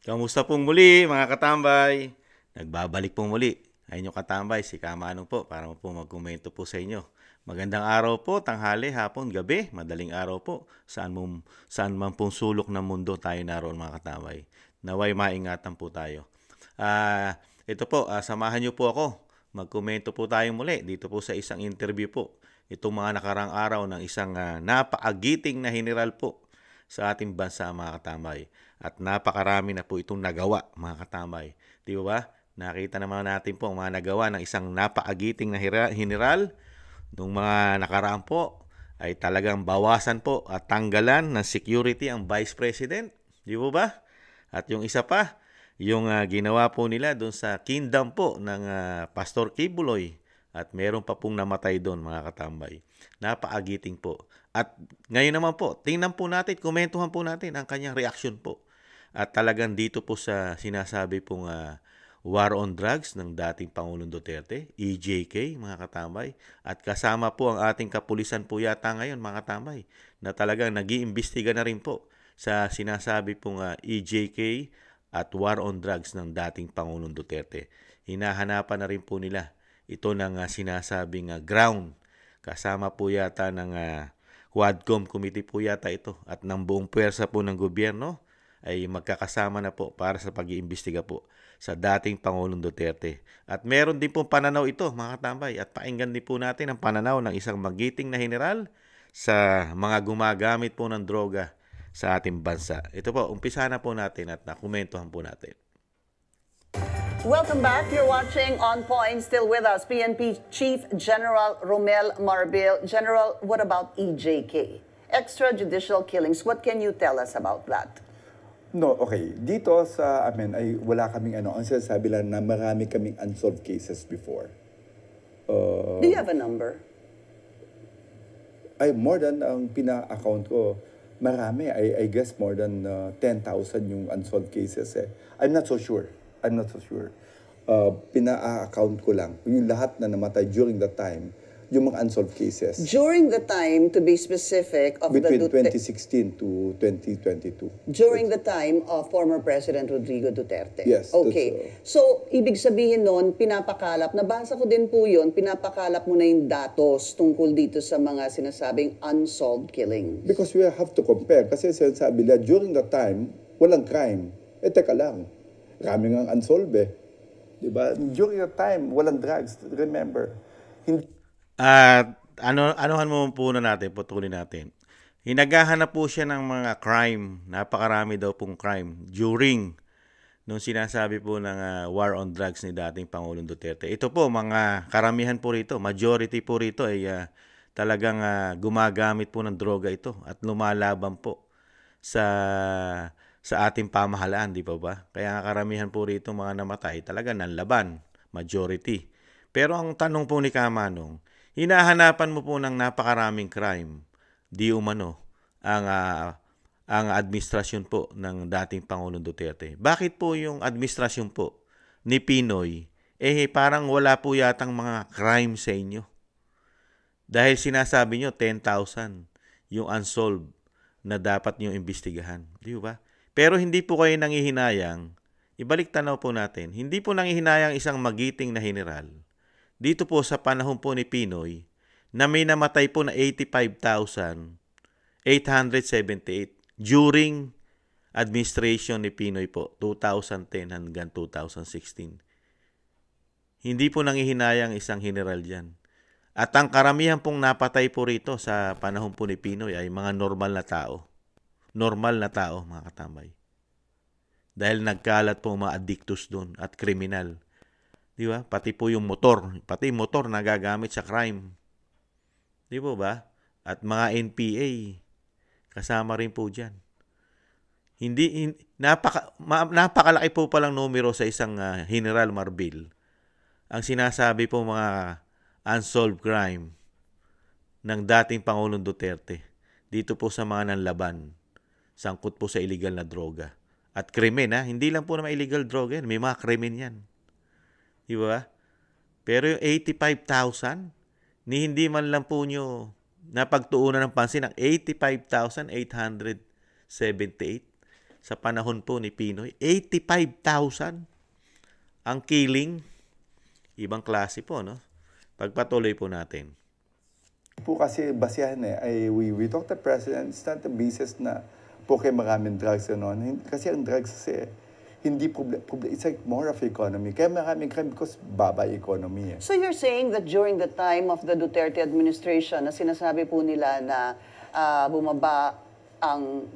Kamusta pong muli mga katambay? Nagbabalik pong muli. Ayun yung katambay, si Kamanong po para po magkomento po sa inyo. Magandang araw po, tanghali, hapon, gabi, madaling araw po. Saan man pong sulok ng mundo tayo naroon mga katambay. Naway maingatan po tayo. Ito po, samahan niyo po ako. Magkomento po tayo muli dito po sa isang interview po. Itong mga nakarang araw ng isang napaagiting na general po sa ating bansa mga katambay. At napakarami na po itong nagawa mga katambay. Di ba ba? Nakita naman natin po ang mga nagawa ng isang napaagiting na general nung mga nakaraan po ay talagang bawasan po at tanggalan ng security ang Vice President. Di ba ba? At yung isa pa, yung ginawa po nila doon sa kingdom po ng Pastor Kibuloy. At meron pa pong namatay doon mga katambay. Napaagiting po. At ngayon naman po, tingnan po natin, komentuhan po natin ang kanyang reaksyon po. At talagang dito po sa sinasabi pong war on drugs ng dating Pangulong Duterte, EJK, mga katambay. At kasama po ang ating kapulisan po yata ngayon, mga katambay, na talagang nag-iimbestiga na rin po sa sinasabi pong EJK at war on drugs ng dating Pangulong Duterte. Hinahanapan na rin po nila ito ng sinasabing ground. Kasama po yata ng Quadcom Committee po yata ito at ng buong puwersa po ng gobyerno ay magkakasama na po para sa pag-iimbestiga po sa dating Pangulong Duterte. At meron din pong pananaw ito mga katambay at pakinggan din po natin ang pananaw ng isang magiting na general sa mga gumagamit po ng droga sa ating bansa. Ito po, umpisa na po natin at nakomentuhan po natin. Welcome back. You're watching On Point. Still with us, PNP Chief General Romel Marbil. General, what about EJK? Extrajudicial killings. What can you tell us about that? No, okay. Dito sa amin ay wala kaming ano. Ang sinasabi lang na marami kaming unsolved cases before. Do you have a number? Ay, more than ang pina-account ko. Marami. I guess more than 10,000 yung unsolved cases eh. I'm not so sure. Pina-account ko lang. Yung lahat na namatay during that time, yung mga unsolved cases. During the time, to be specific, of Between the 2016 to 2022. During the time of former President Rodrigo Duterte. Yes. Okay. So, ibig sabihin nun, pinapakalap, nabasa ko din po yun, pinapakalap mo na yung datos tungkol dito sa mga sinasabing unsolved killings. Because we have to compare. Kasi sinasabi nila, during that time, walang crime. Eh, teka lang. Kami nga unsolved eh. Diba? During that time, walang drugs. Remember. Hindi. Anuhan mo po na natin, putulin natin. Hinagahanap po siya ng mga crime. Napakarami daw pong crime during nung sinasabi po ng war on drugs ni dating Pangulong Duterte. Ito po, mga karamihan po rito, majority po rito ay talagang gumagamit po ng droga ito at lumalaban po sa ating pamahalaan, di ba ba? Kaya karamihan po rito mga namatay talaga nanlaban, majority. Pero ang tanong po ni Kamanong, hinahanapan mo po ng napakaraming crime, di umano, ang administrasyon po ng dating Pangulong Duterte. Bakit po yung administrasyon po ni Pinoy, parang wala po yatang mga crime sa inyo? Dahil sinasabi nyo 10,000 yung unsolved na dapat nyo imbestigahan. Di ba? Pero hindi po kayo nangihinayang, ibalik tanaw po natin, hindi po nangihinayang isang magiting na general dito po sa panahon po ni Pinoy na may namatay po na 85,878 during administration ni Pinoy po 2010 hanggang 2016. Hindi po nangihinayang isang general dyan. At ang karamihan pong napatay po rito sa panahon po ni Pinoy ay mga normal na tao. Normal na tao, mga katambay. Dahil nagkalat po mga addictus doon at kriminal. Di ba? Pati po yung motor. Pati motor nagagamit sa crime. Di ba? At mga NPA, kasama rin po dyan. Napakalaki po palang numero sa isang General Marbil. Ang sinasabi po mga unsolved crime ng dating Pangulong Duterte dito po sa mga nanlaban. Sangkot po sa illegal na droga. At krimen, hindi lang po na illegal droga yan. May mga krimen yan. Di ba? Pero yung 85,000, hindi man lang po nyo napagtuunan ng pansin ang 85,878. sa panahon po ni Pinoy. 85,000 ang killing. Ibang klase po, no? Pagpatuloy po natin. Po kasi basihan we talk to President, it's not the basis na po kayo maraming drugs noon. Kasi ang drugs kasi, hindi problem, it's like more of economy. Kaya maraming crime because baba economy. So you're saying that during the time of the Duterte administration, na sinasabi po nila na bumaba ang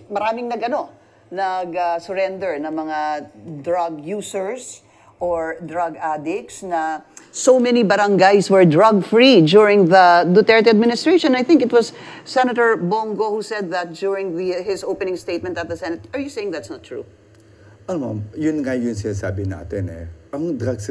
maraming nag-surrender na mga drug users or drug addicts, na so many barangays were drug-free during the Duterte administration. I think it was Senator Bongo who said that during his opening statement at the Senate. Are you saying that's not true? Yun nga yung sinasabi natin Ang drugs,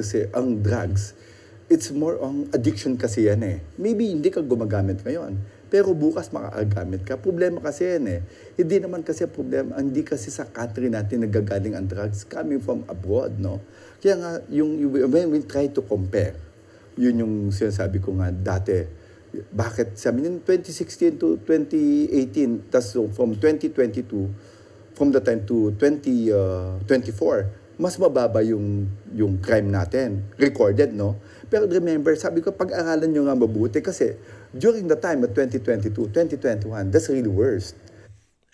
it's more on addiction kasi yan Maybe hindi ka gumagamit ngayon, pero bukas makakagamit ka. Problema kasi yan Hindi naman kasi problema, hindi kasi sa country natin nagagaling ang drugs coming from abroad, no? Kaya nga, when we try to compare, yun yung sinasabi ko nga dati. Bakit? Sabi niyo, 2016 to 2018, tas from 2022, from the time to 2024, mas mababa yung crime natin. Recorded, no? Pero remember, sabi ko, pag-aralan nyo nga mabuti kasi during the time of 2022, 2021, that's really worst.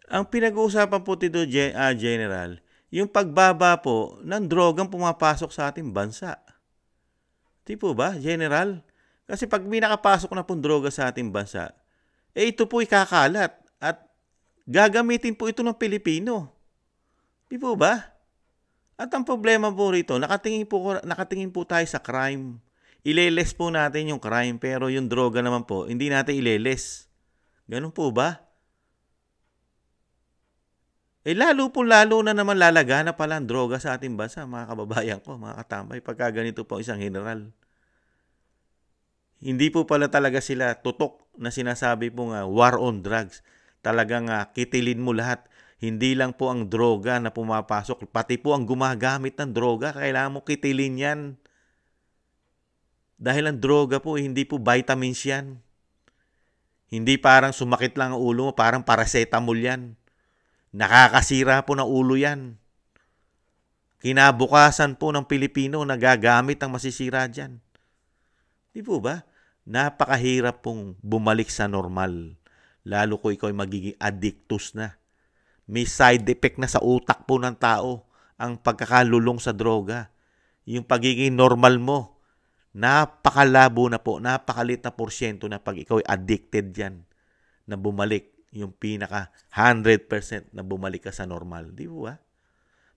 Ang pinag-uusapan po dito, General, yung pagbaba po ng drogang pumapasok sa ating bansa. Di po ba, General? Kasi pag may nakapasok na pong droga sa ating bansa, ito po ikakalat at gagamitin po ito ng Pilipino. Di po ba? At ang problema po rito, nakatingin po tayo sa crime. Ileles po natin yung crime, pero yung droga naman po, hindi natin ileles. Ganun po ba? Lalo na naman lalagana pala ang droga sa ating bansa, mga kababayan ko, mga katambay, pagka ganito po isang general. Hindi po pala talaga sila tutok na sinasabi po nga war on drugs. Talagang kitilin mo lahat. Hindi lang po ang droga na pumapasok, pati po ang gumagamit ng droga, kailangan mo kitilin yan. Dahil ang droga po, hindi po vitamins yan. Hindi parang sumakit lang ang ulo mo, parang paracetamol yan. Nakakasira po ng ulo yan. Kinabukasan po ng Pilipino nagagamit ang masisira dyan. Di po ba? Napakahirap pong bumalik sa normal. Lalo ko ikaw ay magiging addictus na. May side effect na sa utak po ng tao ang pagkakalulong sa droga. Yung pagiging normal mo, napakalabo na po, napakalit na porsyento na pag ikaw ay addicted dyan, na bumalik, yung pinaka 100% na bumalik ka sa normal. Di ba?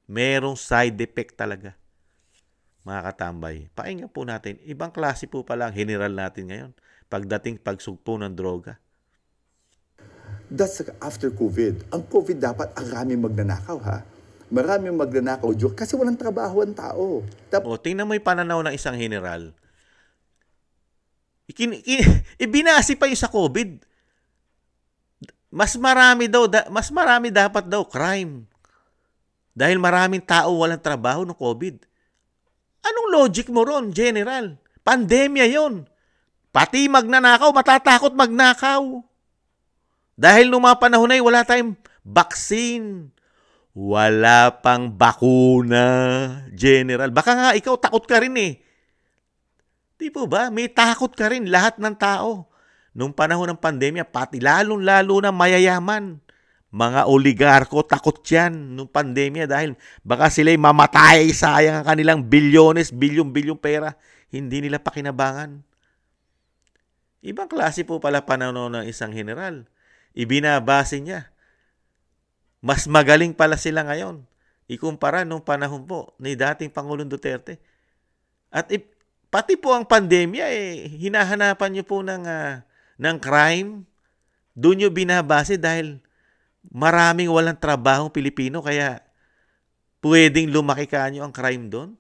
Merong side effect talaga. Mga katambay, pakinggan po natin, ibang klase po pala ang general natin ngayon pagdating pagsugpo ng droga. That's after COVID. Ang COVID dapat ang maraming magnanakaw, ha? Maraming magnanakaw kasi walang trabaho ang tao. Tingnan mo yung pananaw ng isang general. Ibinasi pa yung sa COVID. Mas marami dapat daw crime. Dahil maraming tao walang trabaho ng COVID. Anong logic mo ron, General? Pandemya yon. Pati magnanakaw, matatakot magnakaw. Dahil nung mga panahon na wala tayong vaccine. Wala pang bakuna, General. Baka nga ikaw takot ka rin Di po ba? May takot ka rin lahat ng tao. Nung panahon ng pandemya, pati lalong-lalo na mayayaman. Mga oligarko, takot yan nung pandemya dahil baka sila'y mamatay, sayang ang kanilang bilyones, bilyong pera. Hindi nila pakinabangan. Ibang klase po pala pananaw ng isang general. Ibinabase niya. Mas magaling pala sila ngayon. Ikumpara nung panahon po ni dating Pangulong Duterte. At pati po ang pandemya, hinahanapan niyo po ng crime. Doon niyo binabase dahil maraming walang trabahong Pilipino kaya pwedeng lumaki kanyo ang crime doon.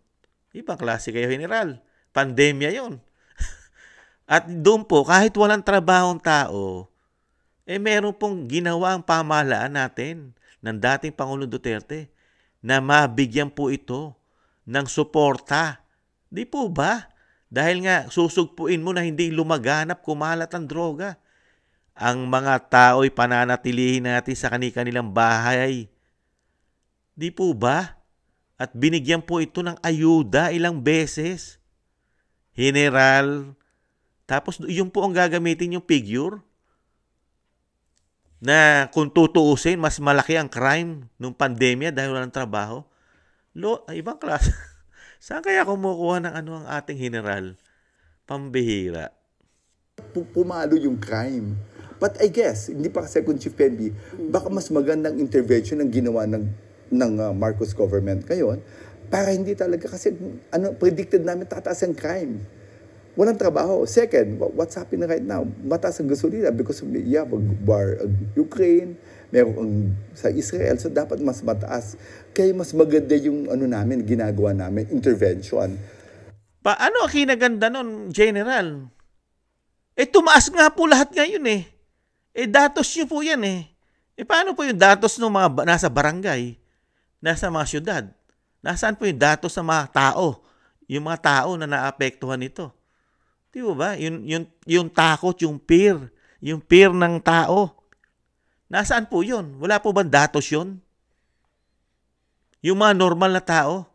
Ibang klase kayo, General. Pandemya yon. At doon po, kahit walang trabahong tao, meron pong ginawa ang pamahalaan natin ng dating Pangulong Duterte na mabigyan po ito ng suporta. Di po ba? Dahil nga susugpuin mo na hindi lumaganap, kumalat ang droga. Ang mga tao'y pananatilihin natin sa kanilang bahay. Di po ba? At binigyan po ito ng ayuda ilang beses. General. Tapos yun po ang gagamitin yung figure na kung tutuusin, mas malaki ang crime nung pandemya dahil walang trabaho. Ibang klase. Saan kaya kumukuha ng ano ang ating general? Pambihira. Pumalo yung crime. But I guess, hindi pa Second Chief Penby, baka mas magandang intervention ang ginawa ng Marcos government ngayon para hindi talaga kasi predicted namin tataas ang crime. Walang trabaho. Second, what's happening right now? Mataas ang gasolina because of war Ukraine, meron sa Israel, so dapat mas mataas. Kaya mas maganda yung namin, ginagawa namin, intervention. Paano ang kinaganda nun, General? Tumaas nga po lahat ngayon eh. Datos nyo po yan eh. Paano po yung datos ng mga nasa barangay, nasa mga syudad? Nasaan po yung datos ng mga tao? Yung mga tao na naapektuhan nito. Di ba? Yung takot, yung fear ng tao. Nasaan po yun? Wala po bang datos yun? Yung mga normal na tao,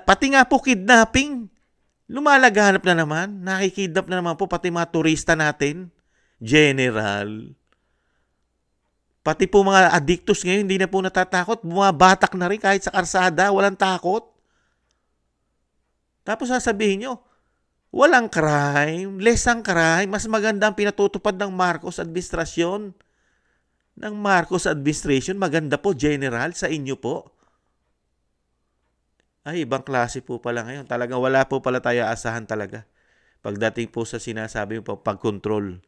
pati nga po kidnapping, lumalagahanap na naman, nakikidnap na naman po pati mga turista natin, General. Pati po mga addictos ngayon, hindi na po natatakot, bumabatak na rin kahit sa karsada, walang takot. Tapos sasabihin nyo, walang crime, less ang crime, mas maganda ang pinatutupad ng Marcos administrasyon. Ng Marcos administration, maganda po, General, sa inyo po. Ay, ibang klase po pala ngayon. Talagang wala po pala tayo asahan talaga. Pagdating po sa sinasabi mo pag-control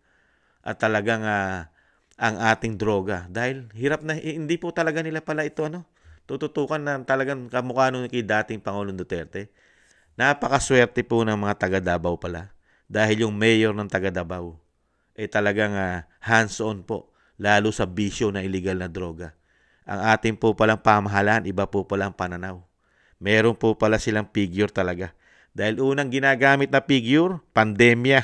at talagang ang ating droga. Dahil hirap na, hindi po talaga nila pala ito, tututukan na talagang kamukha nung kay dating Pangulong Duterte. Napakaswerte po ng mga taga Davao pala. Dahil yung mayor ng taga Davao talagang hands-on po. Lalo sa bisyo na illegal na droga. Ang ating po palang pamahalaan, iba po palang pananaw. Meron po pala silang figure talaga. Dahil unang ginagamit na figure, pandemya.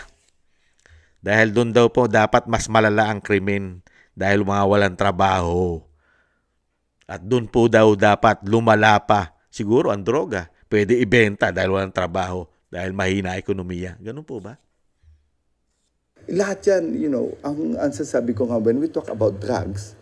Dahil doon daw po dapat mas malala ang krimen. Dahil mga walang trabaho. At doon po daw dapat lumala pa. Siguro ang droga. Pwede ibenta dahil walang trabaho. Dahil mahina ekonomiya. Ganun po ba? Lahat yan, ang sasabi ko nga, when we talk about drugs,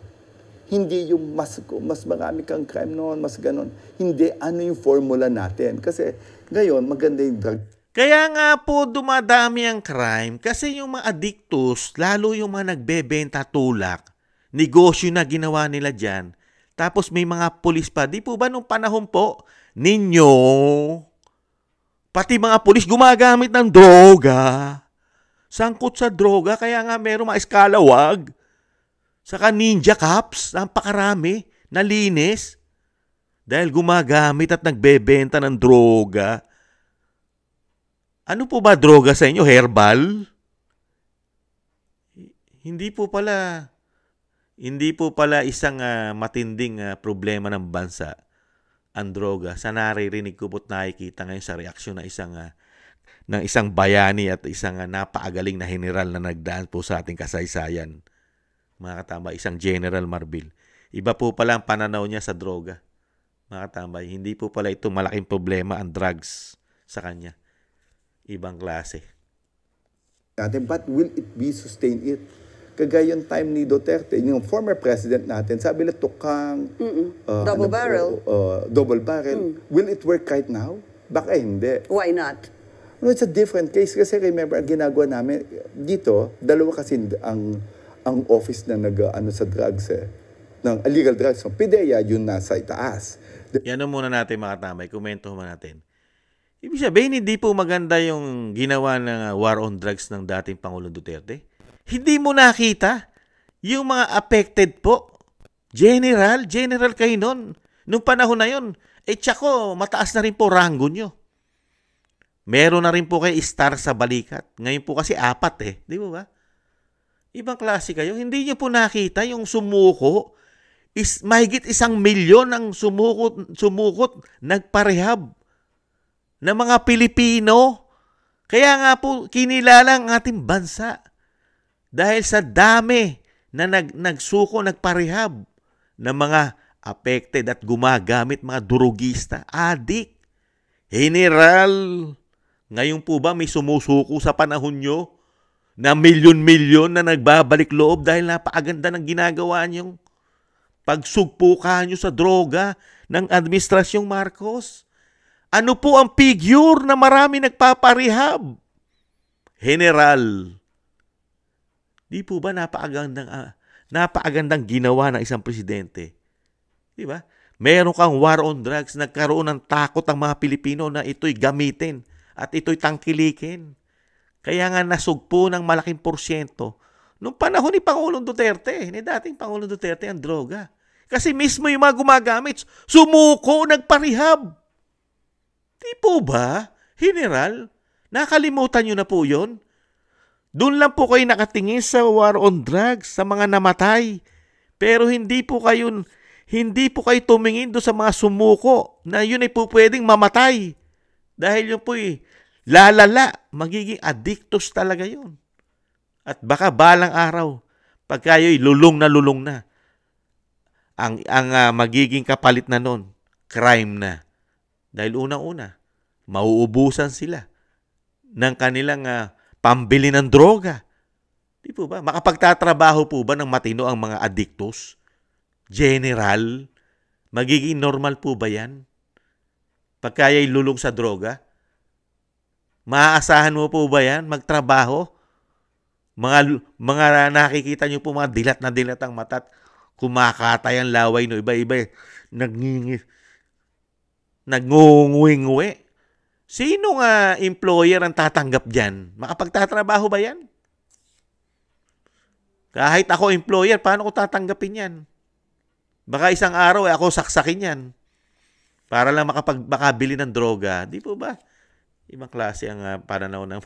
hindi yung mas marami kang crime noon, mas ganon. Hindi, ano yung formula natin. Kasi ngayon, maganda yung drug. Kaya nga po dumadami ang crime kasi yung mga addictus, lalo yung mga nagbebenta tulak, negosyo na ginawa nila dyan. Tapos may mga pulis pa. Di po ba nung panahon po, ninyo, pati mga pulis gumagamit ng droga. Sangkot sa droga, kaya nga meron mga eskalawag. Saka ninja cops, napakarami, nalinis. Dahil gumagamit at nagbebenta ng droga. Ano po ba droga sa inyo? Herbal? Hindi po pala isang matinding problema ng bansa ang droga. Sa naririnig ko po't nakikita ngayon sa reaksyon ng isang bayani at isang napaagaling na general na nagdaan po sa ating kasaysayan. Mga katambay, isang General Marbil. Iba po pala ang pananaw niya sa droga. Mga katambay, hindi po pala ito malaking problema ang drugs sa kanya. Ibang klase. But will it be sustain it? Kagaya yung time ni Duterte, yung former president natin, sabi nila tukang double barrel. Double barrel. Will it work right now? Baka hindi. Why not? No, it's a different case kasi remember ang ginagawa namin dito, dalawa kasi ang office na sa drugs ng illegal drugs. So, PIDEA yun nasa itaas. Yan muna natin mga tambay, komento mo natin. Ibig sabihin, hindi po maganda yung ginawa ng war on drugs ng dating Pangulong Duterte. Hindi mo nakita yung mga affected po. General kayo nun. Nung panahon na yun, tsako, mataas na rin po ranggo nyo. Meron na rin po kayo star sa balikat. Ngayon po kasi 4 Di ba? Ibang klase kayo. Hindi nyo po nakita yung sumuko. Mahigit 1 milyon ang sumukot nagparehab na mga Pilipino. Kaya nga po kinilala ang ating bansa. Dahil sa dami na nagsuko, nagparehab ng mga affected at gumagamit mga durugista, adik. General, ngayon po ba may sumusuko sa panahon nyo na milyon-milyon na nagbabalik loob dahil napakaganda ng ginagawa nyong pagsugpukan nyo sa droga ng Administrasyong Marcos? Ano po ang figure na marami nagpaparehab? General, di po ba napakagandang ginawa ng isang presidente? Di ba? Meron kang war on drugs, nagkaroon ng takot ang mga Pilipino na ito'y gamitin at ito'y tangkilikin. Kaya nga nasugpo ng malaking porsyento nung panahon ni Pangulong Duterte, ni dating Pangulong Duterte, ang droga. Kasi mismo yung mga gumagamit, sumuko, nagparehab. Di po ba, General? Nakalimutan nyo na po yun? Doon lang po kayo nakatingin sa war on drugs, sa mga namatay. Pero hindi po kayo tumingin doon sa mga sumuko na yun ay po pwedeng mamatay. Dahil yun po lalala, magiging addictus talaga yun. At baka balang araw, pag kayo'y lulong na, ang magiging kapalit na nun, crime na. Dahil unang-una, mauubusan sila ng kanilang pambili ng droga. Di po ba? Makapagtatrabaho po ba ng matino ang mga addictus? General, magiging normal po ba yan? Pag kaya'y lulong sa droga? Maaasahan mo po ba yan? Magtrabaho? Mga nakikita nyo po mga dilat na dilat ang mata at kumakatay ang laway no iba-iba. Nagngunguwi-nguwi. Sino nga employer ang tatanggap dyan? Makapagtatrabaho ba yan? Kahit ako employer, paano ko tatanggapin yan? Baka isang araw ako saksakin yan. Para lang makabili ng droga. Di po ba? Ibang klase ang pananaw ng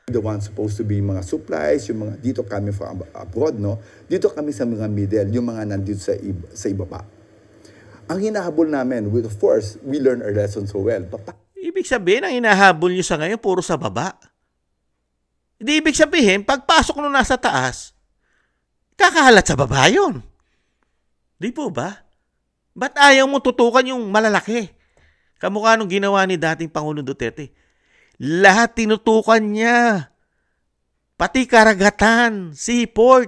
the ones supposed to be mga supplies, yung mga dito kami from abroad, no? Dito kami sa mga middle, yung mga nandito sa ibaba. Ang hinahabol namin, of course, we learn our lesson so well. Ibig sabihin, ang hinahabol nyo sa ngayon, puro sa baba. Hindi ibig sabihin, pagpasok nung nasa taas, kakahalat sa baba yun. Di po ba? Ba't ayaw mo tutukan yung malalaki? Kamukha nung ginawa ni dating Pangulong Duterte. Lahat tinutukan niya. Pati karagatan, seaport.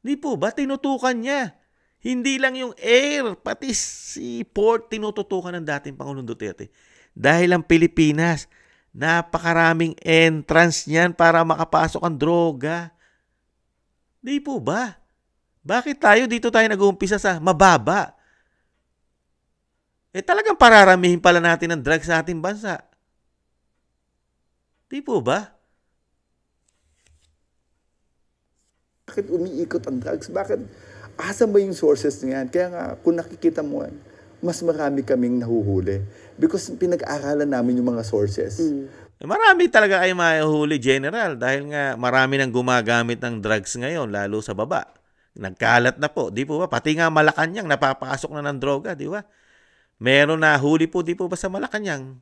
Di po ba? Tinutukan niya. Hindi lang yung air, pati seaport tinututukan ng dating Pangulong Duterte. Dahil ang Pilipinas, napakaraming entrance niyan para makapasok ang droga. Di po ba? Bakit dito tayo nag-uumpisa sa mababa? Talagang pararamihin pala natin ang drugs sa ating bansa. Di po ba? Bakit umiikot ang drugs? Bakit? Asan ba yung sources niyan? Kaya nga, kung nakikita mo, mas marami kaming nahuhuli. Because pinag-aaralan namin yung mga sources. Marami talaga kayo mahuhuli, General. Dahil nga marami nang gumagamit ng drugs ngayon, lalo sa baba. Nagkalat na po. Di po ba? Pati nga Malacanang, napapasok na ng droga. Di ba? Meron na huli po, di po ba sa Malacanang?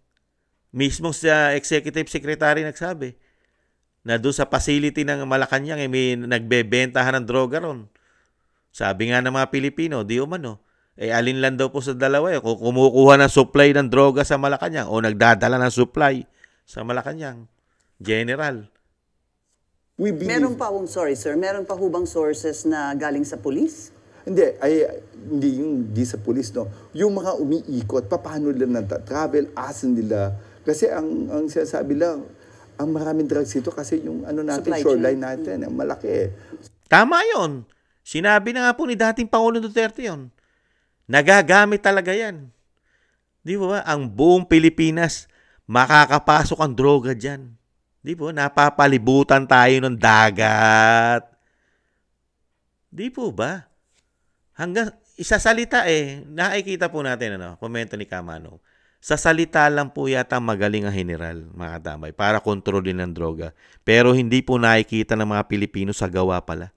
Mismo sa executive secretary nagsabi na doon sa facility ng Malacanang may nagbebentahan ng droga ron. Sabi nga ng mga Pilipino, di umano, alin lang daw po sa dalawa kung kumukuha ng supply ng droga sa Malacanang o nagdadala ng supply sa Malacanang. General. Meron pa meron pa hubang sources na galing sa police? Hindi sa police, no. Yung mga umiikot, paano nila travel, asan nila. Kasi ang sinasabi lang, ang maraming drugs ito kasi yung Supply shoreline chain. natin, ang malaki. Tama yon. Sinabi na nga po ni dating Pangulong Duterte yon. Nagagamit talaga yan. Di ba? Ang buong Pilipinas, makakapasok ang droga dyan. Di ba? Napapalibutan tayo ng dagat. Di po ba? Hanggang isasalita nakikita po natin komento ni Kamano. Sa salita lang po yata magaling ang general, mga katambay, para kontrolin ng droga. Pero hindi po nakikita ng mga Pilipino sa gawa pala.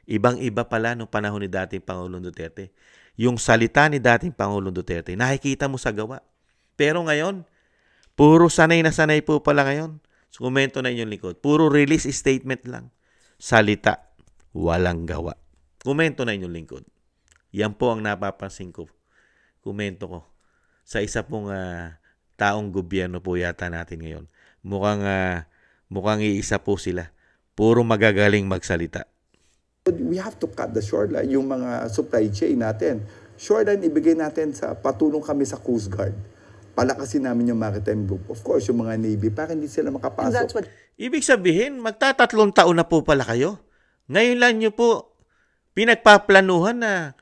Ibang-iba pala nung panahon ni dating Pangulong Duterte. Yung salita ni dating Pangulong Duterte, nakikita mo sa gawa. Pero ngayon, puro sanay na sanay po pala ngayon. So, komento na inyong likod. Puro release statement lang. Salita, walang gawa. Komento na inyong lingkod. Yan po ang napapansin ko. Komento ko. Sa isa pong taong gobyerno po yata natin ngayon. Mukhang iisa po sila. Puro magagaling magsalita. We have to cut the shoreline, yung mga supply chain natin. Shoreline, ibigay natin patulong kami sa Coast Guard. Palakasin namin yung maritime group. Of course, yung mga Navy, para hindi sila And makapasok. that's what Ibig sabihin, magtatatlong taon na po pala kayo. Ngayon lang nyo po pinagpaplanuhan na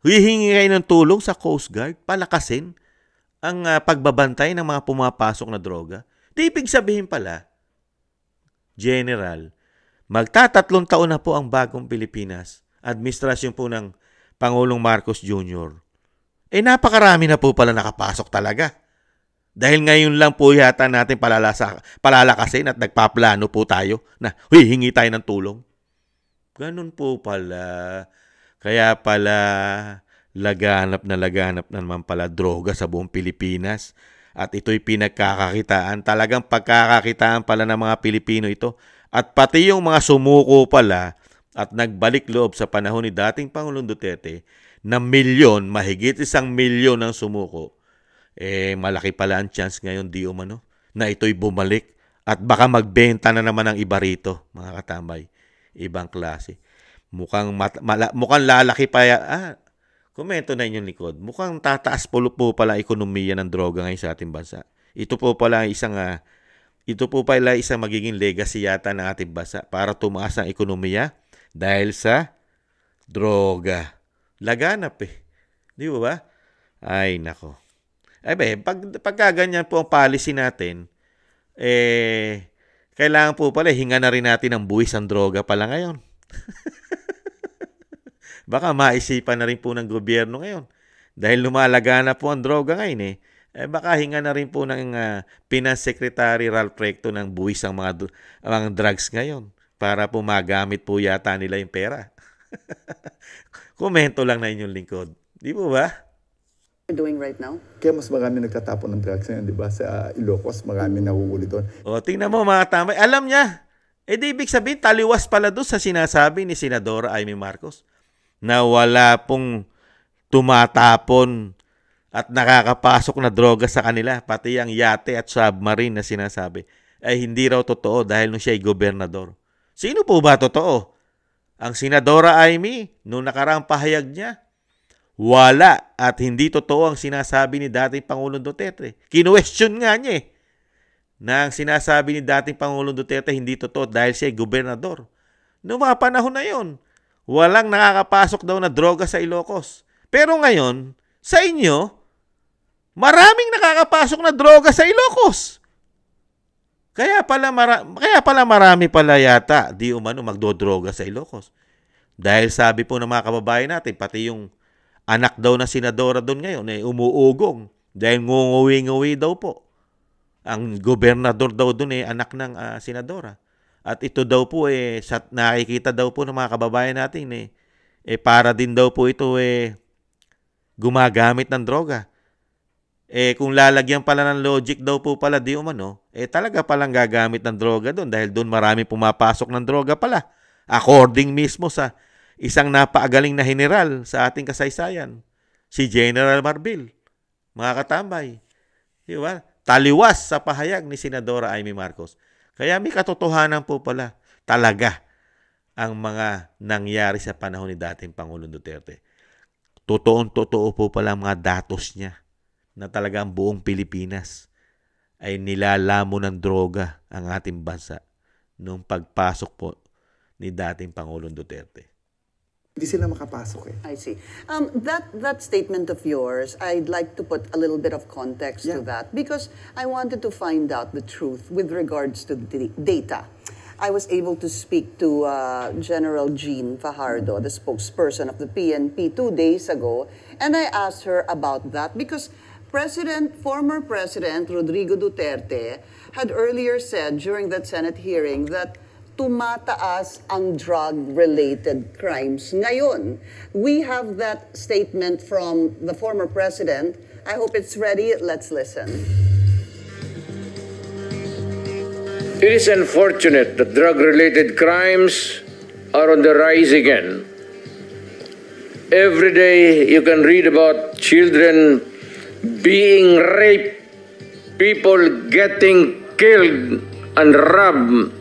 hihingi kayo ng tulong sa Coast Guard, palakasin ang pagbabantay ng mga pumapasok na droga. Di ibig sabihin pala, General, magtatatlong taon na po ang bagong Pilipinas, administrasyon po ng Pangulong Marcos Jr. Napakarami na po pala nakapasok talaga. Dahil ngayon lang po yata natin palalakasin at nagpaplano po tayo na hingi tayo ng tulong. Ganun po pala. Kaya pala laganap na naman pala droga sa buong Pilipinas. At ito'y pinagkakakitaan. Talagang pagkakakitaan pala ng mga Pilipino ito. At pati yung mga sumuko pala at nagbalik loob sa panahon ni dating Pangulong Duterte na mahigit 1 milyon ang sumuko. Malaki pala ang chance ngayon di umano na ito'y bumalik at baka magbenta na naman ng iba rito, mga katambay. Ibang klase. Mukhang lalaki pa komento na inyong likod. Mukhang tataas po pala ekonomiya ng droga ngayon sa ating bansa. Ito po pala isang magiging legacy yata ng ating bansa para tumaas ang ekonomiya dahil sa droga. Laganap Di ba? Ay, nako. Pagka ganyan po ang policy natin, kailangan po pala hinga na rin natin ang buwis ang droga pala ngayon. Baka maisipan na rin po ng gobyerno ngayon. Dahil lumalaga na po ang droga ngayon baka hinga na rin po ng Finance Secretary Ralph Recto ng buwis ang mga drugs ngayon para po magamit po yata nila yung pera. Komento lang na inyong lingkod. Di po ba? doing right now? Kaya mas marami nagtatapon ng drugs ngayon, di ba? Sa Ilocos, marami nahuhuli doon. Tingnan mo mga tambay. Alam niya. Di ibig sabihin, taliwas pala doon sa sinasabi ni Senadora Amy Marcos na wala pong tumatapon at nakakapasok na droga sa kanila, pati ang yate at submarine na sinasabi, ay hindi raw totoo dahil nung siya ay gobernador. Sino po ba totoo? Ang Senadora Amy, nung nakaraang pahayag niya, wala at hindi totoo ang sinasabi ni dating Pangulong Duterte. Kinuwestiyon nga niya na ang sinasabi ni dating Pangulong Duterte hindi totoo dahil siya ay gobernador. Noong mga panahon na yon, walang nakakapasok daw na droga sa Ilocos. Pero ngayon, sa inyo, maraming nakakapasok na droga sa Ilocos. Kaya pala marami pala yata di umano magdodroga sa Ilocos. Dahil sabi po ng mga kababayan natin, pati yung anak daw na senadora doon ngayon umuugong dahil ngunguwi-nguwi daw po. Ang gobernador daw doon anak ng senadora. At ito daw po nakikita daw po ng mga kababayan natin para din daw po ito gumagamit ng droga. Kung lalagyan pala ng logic daw po pala di umano, talaga palang gagamit ng droga doon dahil doon marami pumapasok ng droga pala. According mismo sa isang napakagaling na general sa ating kasaysayan, si General Marbil. Mga katambay. Di ba? Taliwas sa pahayag ni Senadora Amy Marcos. Kaya may katotohanan po pala talaga ang mga nangyari sa panahon ni dating Pangulong Duterte. Totoo po pala ang mga datos niya na talagang buong Pilipinas ay nilalamo ng droga ang ating bansa noong pagpasok po ni dating Pangulong Duterte. Hindi sila makapasok I see. That statement of yours, I'd like to put a little bit of context to that because I wanted to find out the truth with regards to the data. I was able to speak to General Jean Fajardo, the spokesperson of the PNP 2 days ago, and I asked her about that because former President Rodrigo Duterte had earlier said during that Senate hearing that tumataas ang drug-related crimes. Ngayon, we have that statement from the former president. I hope it's ready. Let's listen. It is unfortunate that drug-related crimes are on the rise again. Every day you can read about children being raped, people getting killed and robbed.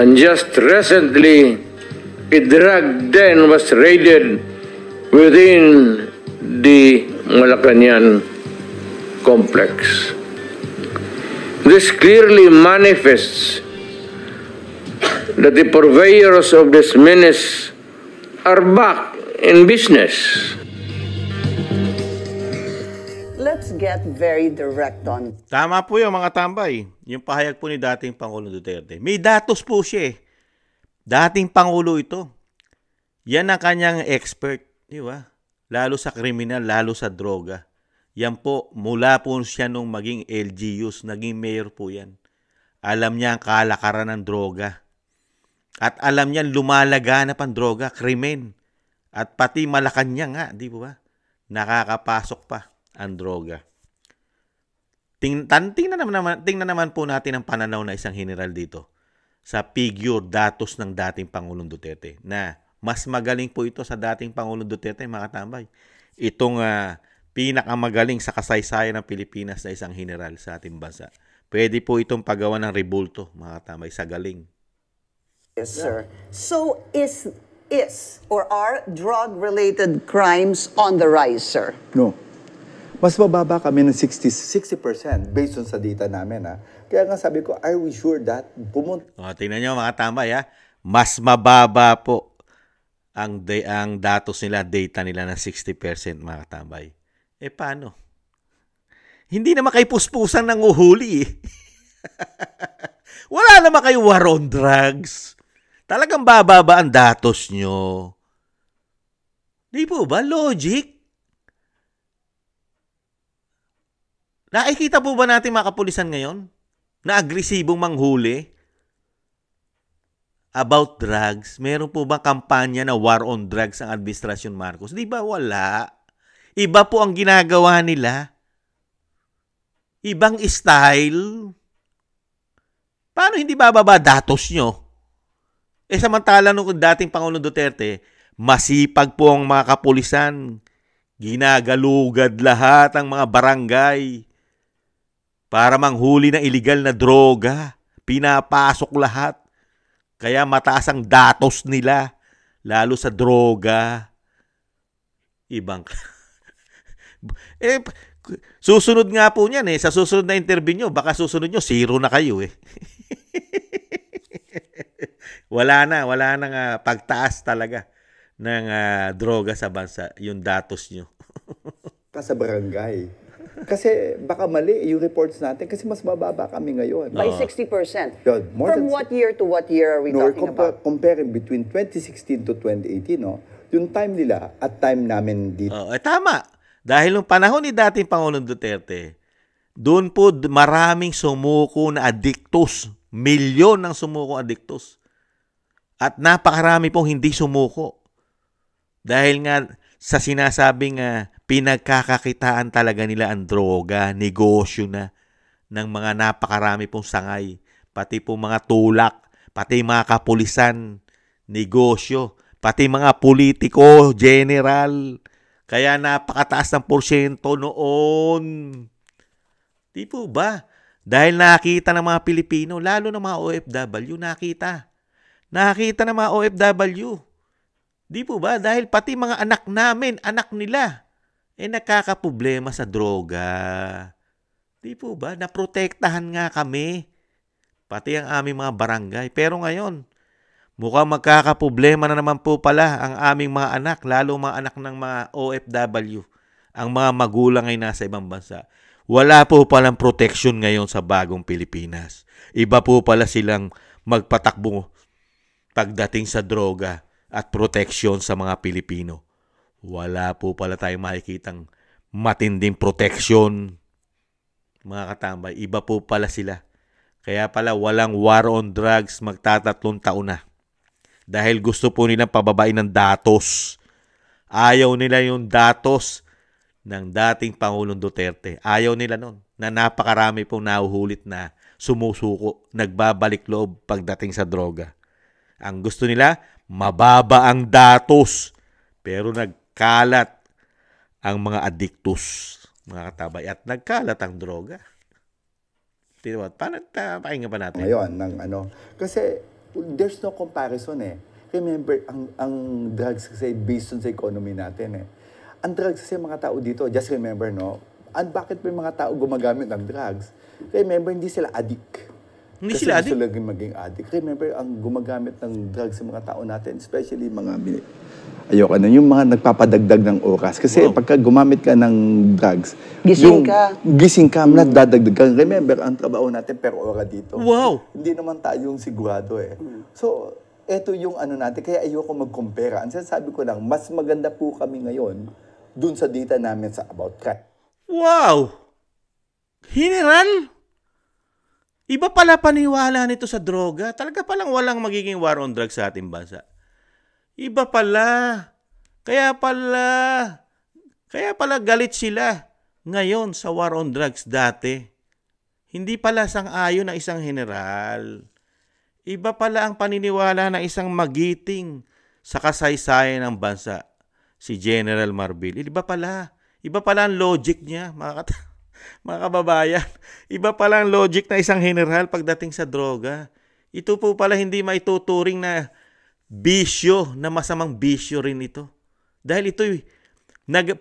And just recently, a drug den was raided within the Malacañang complex. This clearly manifests that the purveyors of this menace are back in business. Let's get very direct on. Tama po yung mga tambay. Yung pahayag po ni dating Pangulong Duterte. May datos po siya eh. Dating Pangulo ito. Yan ang kanyang expert. Di ba? Lalo sa kriminal, lalo sa droga. Yan po, mula po siya nung maging LGUs, naging mayor po yan. Alam niya ang kalakaran ng droga. At alam niya lumalaganap ang droga, krimen. At pati Malacanang nga, di ba? Nakakapasok pa ang droga. Tingnan naman po natin ang pananaw na isang general dito sa figure, datos ng dating Pangulong Duterte na mas magaling po ito sa dating Pangulong Duterte, mga katambay. Itong pinakamagaling sa kasaysayan ng Pilipinas na isang general sa ating bansa. Pwede po itong paggawa ng rebulto, mga katambay, sa galing. Yes, sir. So is or are drug-related crimes on the rise, sir? No. Mas mababa kami ng 60% based on sa data namin. Ha? Kaya nga sabi ko, are we sure that Tingnan nyo mga tambay, ha? Mas mababa po ang datos nila, data nila na 60%, mga tambay. Paano? Hindi naman kayo puspusan ng uhuli eh. Wala naman kayo war on drugs. Talagang bababa ang datos nyo. Di po ba? Logic. Nakikita po ba natin mga kapulisan ngayon na agresibong manghuli about drugs? Meron po ba kampanya na war on drugs ang Administrasyon Marcos? Di ba? Wala. Iba po ang ginagawa nila. Ibang style. Paano hindi bababa datos nyo? Samantala nung dating Pangulong Duterte, masipag po ang mga kapulisan. Ginagalugad lahat ang mga barangay para manghuli ng illegal na droga. Pinapasok lahat. Kaya mataas ang datos nila, lalo sa droga. Ibang susunod nga po niyan sa susunod na interview nyo, baka susunod nyo, zero na kayo Wala nang pagtaas talaga ng droga sa bansa, yung datos nyo. sa barangay? Kasi baka mali yung reports natin kasi mas mababa kami ngayon. By 60%. Yun, From what year to what year are we talking about? Comparing between 2016 to 2018, yung time nila at time namin dito. Tama. Dahil nung panahon ni dating Pangulong Duterte, doon po maraming sumuko na adiktos. Milyon ng sumuko adiktos. At napakarami pong hindi sumuko. Dahil nga sa sinasabing pinagkakakitaan talaga nila ang droga, negosyo na ng mga napakarami pong sangay. Pati po mga tulak, pati mga kapulisan, negosyo, pati mga politiko, general. Kaya napakataas ng porsyento noon. Di po ba? Dahil nakita ng mga Pilipino, lalo ng mga OFW, nakita. Nakita ng mga OFW. Di po ba? Dahil pati mga anak namin, anak nila, nakakaproblema sa droga. Di po ba? Naprotektahan nga kami. Pati ang aming mga barangay. Pero ngayon, mukhang magkakaproblema na naman po pala ang aming mga anak, lalo mga anak ng mga OFW. Ang mga magulang ay nasa ibang bansa. Wala po palang protection ngayon sa bagong Pilipinas. Iba po pala silang magpatakbo pagdating sa droga at protection sa mga Pilipino. Wala po pala tayong makikitang matinding protection. Mga katambay, iba po pala sila. Kaya pala walang war on drugs magtatatlong taon na. Dahil gusto po nilang pababain ng datos. Ayaw nila yung datos ng dating Pangulong Duterte. Ayaw nila nun na napakarami pong nahuhulit na sumusuko, nagbabalik loob pagdating sa droga. Ang gusto nila, mababa ang datos Pero nagkalat ang mga addictus, mga katabay, at nagkalat ang droga. Diba? Paano pakinggan pa natin? Ngayon, kasi there's no comparison eh. Remember, ang drugs kasi based on sa economy natin eh. Ang drugs kasi mga tao dito, just remember, no? Bakit may mga tao gumagamit ng drugs? Remember, hindi sila addict. Hindi Kasi sila gusto addict? lang maging addict. Remember, ang gumagamit ng drugs sa mga tao natin, especially ayoko na, yung mga nagpapadagdag ng oras. Kasi pagka gumamit ka ng drugs, Gising ka. Gising ka, dadagdag ka. Remember, ang trabaho natin per ora dito. Wow! Hindi naman tayong sigurado eh. So, eto yung natin, kaya ayoko mag-compare. Ang sinasabi ko lang, mas maganda po kami ngayon dun sa data namin sa about crime. Wow! General? Iba pala paniwala nito sa droga. Talaga palang walang magiging war on drugs sa ating bansa. Iba pala. Kaya pala galit sila ngayon sa war on drugs dati. Hindi pala sang-ayon ng isang general. Iba pala ang paniniwala ng isang magiting sa kasaysayan ng bansa, si General Marbil. Iba pala ang logic niya, mga kababayan. Iba pala ang logic na isang general pagdating sa droga. Ito po pala hindi maituturing na bisyo, na masamang bisyo rin ito. Dahil ito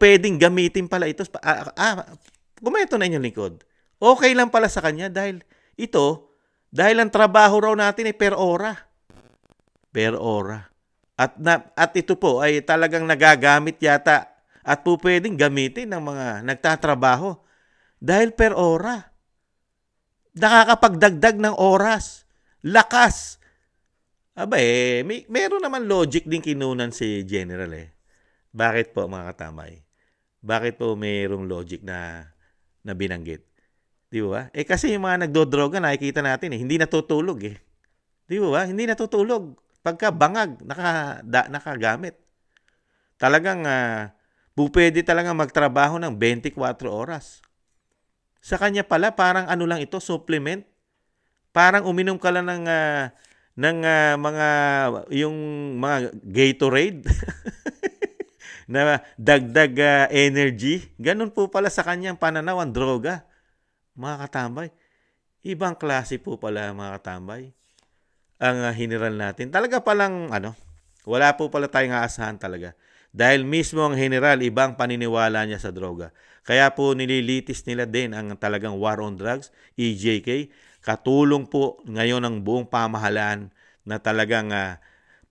pwedeng gamitin pala ito. Komento na inyong lingkod. Okay lang pala sa kanya dahil ang trabaho raw natin ay per ora. Per ora. At ito po ay talagang nagagamit yata at po pwedeng gamitin ng mga nagtatrabaho dahil per ora. Nakakapagdagdag ng oras. Lakas. Meron naman logic din kinunan si General eh. Bakit po mga katamay? Bakit po mayroong logic na binanggit? Di ba? Kasi yung mga nagdodroga, nakikita natin hindi natutulog eh. Di ba? Hindi natutulog. Pagka bangag, nakagamit. Talagang pwede talagang magtrabaho ng 24 oras. Sa kanya pala, parang lang ito, supplement. Parang uminom ka lang ng mga Gatorade na dagdag energy. Ganun po pala sa kanyang pananaw ang droga. Mga katambay, ibang klase po pala mga katambay ang general natin. Talaga palang wala po pala tayong aasahan talaga. Dahil mismo ang general, ibang paniniwala niya sa droga. Kaya po nililitis nila din ang talagang war on drugs, EJK. Katulong po ngayon ng buong pamahalaan na talagang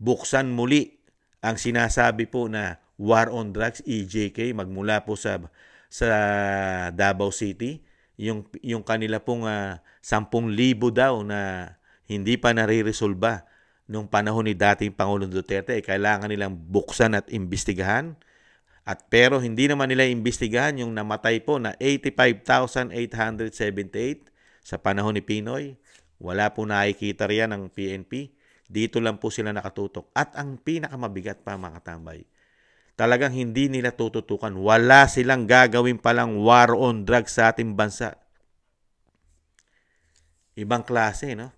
buksan muli ang sinasabi po na war on drugs, EJK, magmula po sa Davao City. Yung kanila pong 10,000 daw na hindi pa nare-resolba nung panahon ni dating Pangulong Duterte, kailangan nilang buksan at imbestigahan. Pero hindi naman nila imbestigahan yung namatay po na 85,878 sa panahon ni Pinoy. Wala po nakikita riyan ng PNP. Dito lang po sila nakatutok. At ang pinakamabigat pa mga katambay, talagang hindi nila tututukan. Wala silang gagawin palang war on drugs sa ating bansa. Ibang klase, no?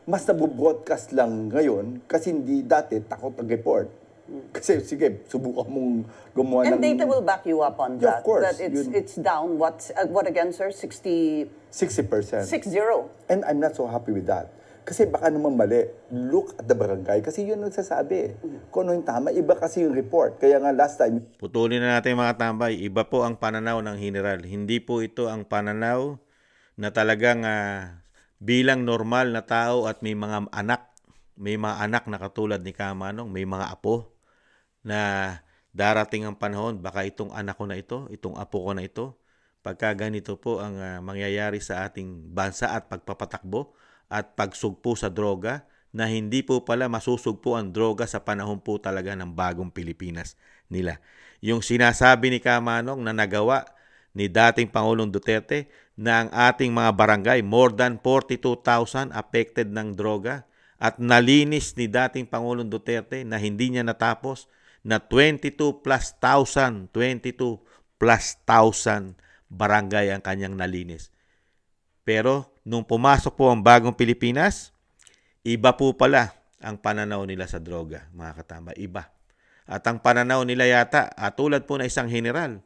Mas nabubroadcast lang ngayon kasi hindi dati takot mag-report. Kasi sige, subukan mong gumawa And ng... data will back you up on Yeah, that. of course. That it's down. What again, sir? 60... 60%. 60. And I'm not so happy with that. Kasi baka naman mali. Look at the barangay. Kasi yun nagsasabi. Kung ano yung tama, iba kasi yung report. Kaya nga last time... Putulin na natin mga tambay. Iba po ang pananaw ng general. Hindi po ito ang pananaw na talagang bilang normal na tao at may mga anak. May mga anak na katulad ni Kamanong. May mga apo na darating ang panahon. Baka itong anak ko na ito, itong apo ko na ito. Pagka ganito po ang mangyayari sa ating bansa at pagpapatakbo at pagsugpo sa droga, na hindi po pala masusugpo ang droga sa panahon po talaga ng bagong Pilipinas nila. Yung sinasabi ni Kamanong na nagawa ni dating Pangulong Duterte na ang ating mga barangay, more than 42,000 affected ng droga, at nalinis ni dating Pangulong Duterte na hindi niya natapos na 22 plus 1,000 barangay ang kanyang nalinis. Pero nung pumasok po ang bagong Pilipinas, iba po pala ang pananaw nila sa droga, mga katambay. Iba. At ang pananaw nila yata, tulad po na isang general,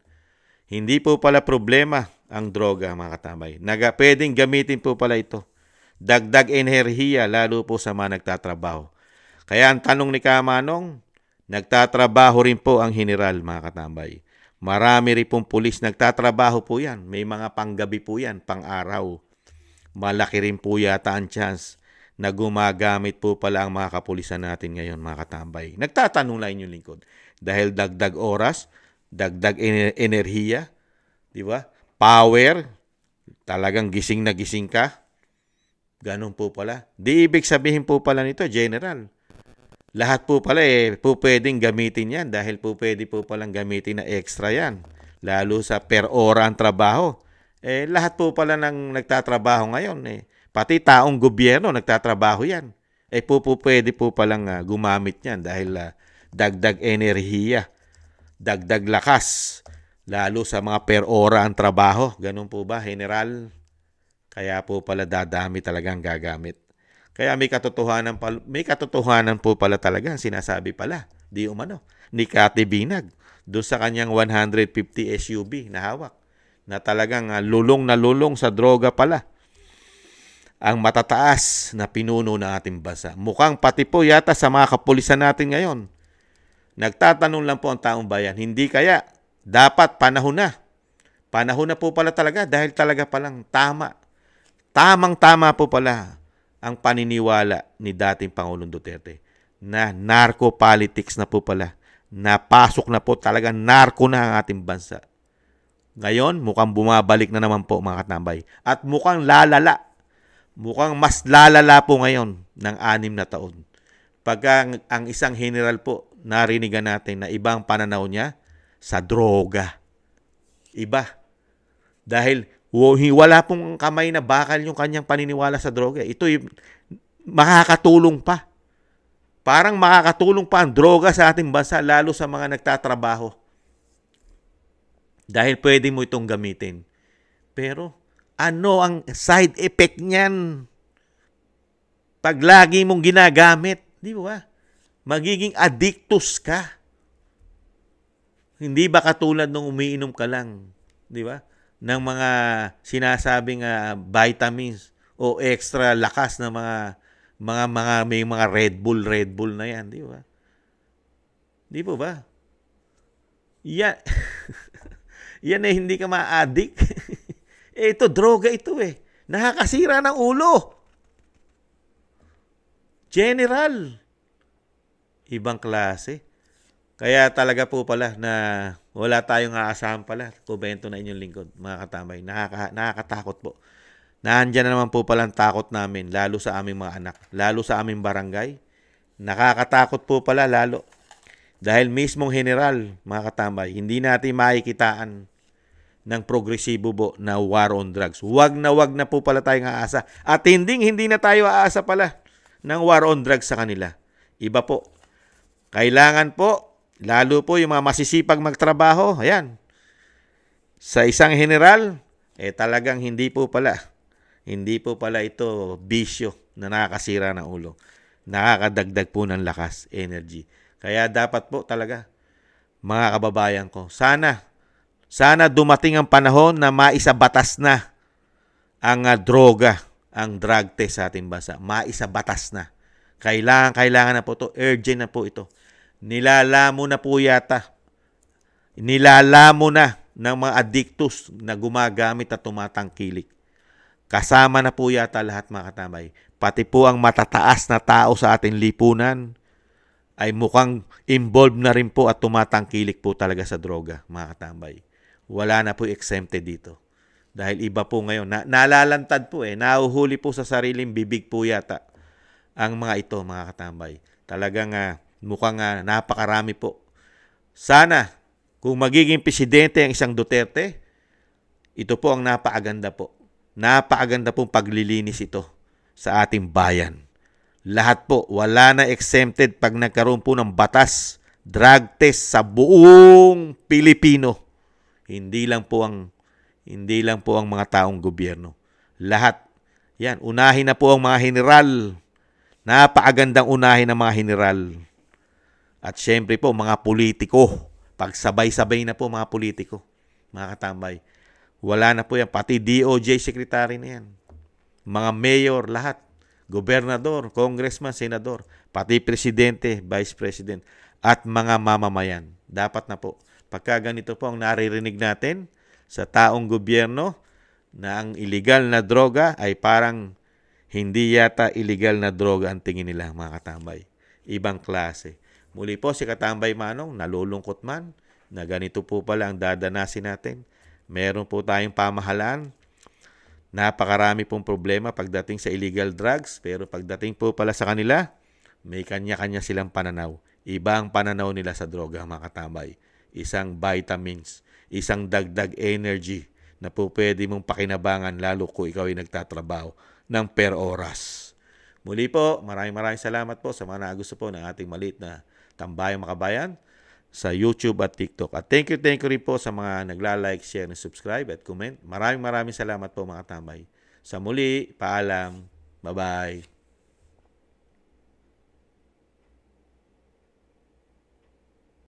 hindi po pala problema ang droga, mga katambay. Pwedeng gamitin po pala ito. Dagdag enerhiya, lalo po sa mga nagtatrabaho. Kaya ang tanong ni Kamanong, nagtatrabaho rin po ang general, mga katambay. Marami rin pong pulis nagtatrabaho po yan. May mga panggabi po yan, pang-araw. Malaki rin po yata ang chance na gumagamit po pala ang mga kapulisan natin ngayon, mga katambay. Nagtatanong lang yung lingkod. Dahil dagdag oras, dagdag enerhiya, di ba? Power, talagang gising na gising ka. Ganun po pala. Di ibig sabihin po pala nito, general. Lahat po pala po pwedeng gamitin yan dahil po pwede po palang gamitin na extra yan. Lalo sa per hora ang trabaho. Lahat po pala ng nagtatrabaho ngayon pati taong gobyerno nagtatrabaho yan. Pwede po palang gumamit yan dahil dagdag enerhiya, dagdag lakas, lalo sa mga per hora ang trabaho. Ganun po ba, general? Kaya po pala dadami talagang gagamit. Kaya may katotohanan po pala talaga ang sinasabi pala, di umano, ni Kati Binag doon sa kanyang 150 SUV na hawak na talagang lulong na lulong sa droga pala ang matataas na pinuno ng ating bansa. Mukhang pati po yata sa mga kapulisan natin ngayon. Nagtatanong lang po ang taong bayan, hindi kaya dapat panahon na. Panahon na po pala talaga dahil talaga palang tamang-tama po pala ang paniniwala ni dating Pangulong Duterte na narco-politics na po pala. Napasok na po talaga, narco na ang ating bansa. Ngayon, mukhang bumabalik na naman po, mga katambay. At mukhang lalala. Mukhang mas lalala po ngayon ng 6 na taon. Pagka ang isang general po, narinigan natin na ibang pananaw niya sa droga. Iba. Dahil wala pong kamay na bakal yung kanyang paniniwala sa droga. Ito'y makakatulong pa. Parang makakatulong pa ang droga sa ating bansa, lalo sa mga nagtatrabaho. Dahil pwede mo itong gamitin. Pero ano ang side effect niyan? Pag lagi mong ginagamit, di ba? Magiging addictus ka. Hindi ba katulad nung umiinom ka lang, di ba? Ng mga sinasabing vitamins o extra lakas na may mga Red Bull na yan, di ba? Di po ba? Yan. Yan hindi ka ma-addict. Ito, droga ito Nakakasira ng ulo. General. Ibang klase. Kaya talaga po pala na wala tayong aasahan pala. Kubento na inyong lingkod, mga katambay. Nakakatakot po. Nandiyan na naman po pala ang takot namin, lalo sa aming mga anak, lalo sa aming barangay. Nakakatakot po pala lalo. Dahil mismong general, mga katambay, hindi natin makikitaan ng progresibo po na war on drugs. Wag na po pala tayong aasa. At hindi na tayo aasa pala ng war on drugs sa kanila. Iba po. Kailangan po, lalo po yung mga masisipag magtrabaho, ayan. Sa isang general, talagang hindi po pala ito bisyo na nakakasira ng ulo. Nakakadagdag po ng lakas, energy. Kaya dapat po talaga, mga kababayan ko, sana dumating ang panahon na maisabatas na ang droga, ang drug test sa ating bansa. Maisabatas na. Kailangan na po ito. Urgent na po ito. Nilalamo na po yata. Nilalamo na ng mga addictus na gumagamit at tumatangkilik. Kasama na po yata lahat, mga katambay. Pati po ang matataas na tao sa ating lipunan ay mukhang involved na rin po at tumatangkilik po talaga sa droga, mga katambay. Wala na po exempted dito. Dahil iba po ngayon. Nalalantad po nahuhuli po sa sariling bibig po yata ang mga ito, mga katambay. Talagang mukhang napakarami po. Sana, kung magiging presidente ang isang Duterte, ito po ang napaaganda po. Napaaganda pong paglilinis ito sa ating bayan. Lahat po, wala na exempted pag nagkaroon po ng batas, drug test sa buong Pilipino. Hindi lang po ang mga taong gobyerno. Lahat. Yan, unahin na po ang mga general. Napakagandang unahin ng mga general. At syempre po, mga politiko. Pagsabay-sabay na po mga politiko, mga katambay. Wala na po yan. Pati DOJ secretary na yan. Mga mayor, lahat. Gobernador, congressman, senador. Pati presidente, vice president. At mga mamamayan. Dapat na po. Pagka ganito po ang naririnig natin sa taong gobyerno na ang illegal na droga ay parang hindi yata illegal na droga ang tingin nila, mga katambay. Ibang klase. Muli po si Katambay Manong, nalulungkot man na ganito po pala ang dadanasin natin. Meron po tayong pamahalaan. Napakarami pong problema pagdating sa illegal drugs, pero pagdating po pala sa kanila, may kanya-kanya silang pananaw. Iba ang pananaw nila sa droga, mga katambay. Isang vitamins, isang dagdag energy na po pwede mong pakinabangan lalo kung ikaw ay nagtatrabaho ng per oras. Muli po, maraming salamat po sa mga gusto po ng ating maliit na Tambayang Makabayan sa YouTube at TikTok. At thank you rin po sa mga nagla-like, share, and subscribe at comment. Maraming salamat po mga tambay. Sa muli, paalam. Bye-bye.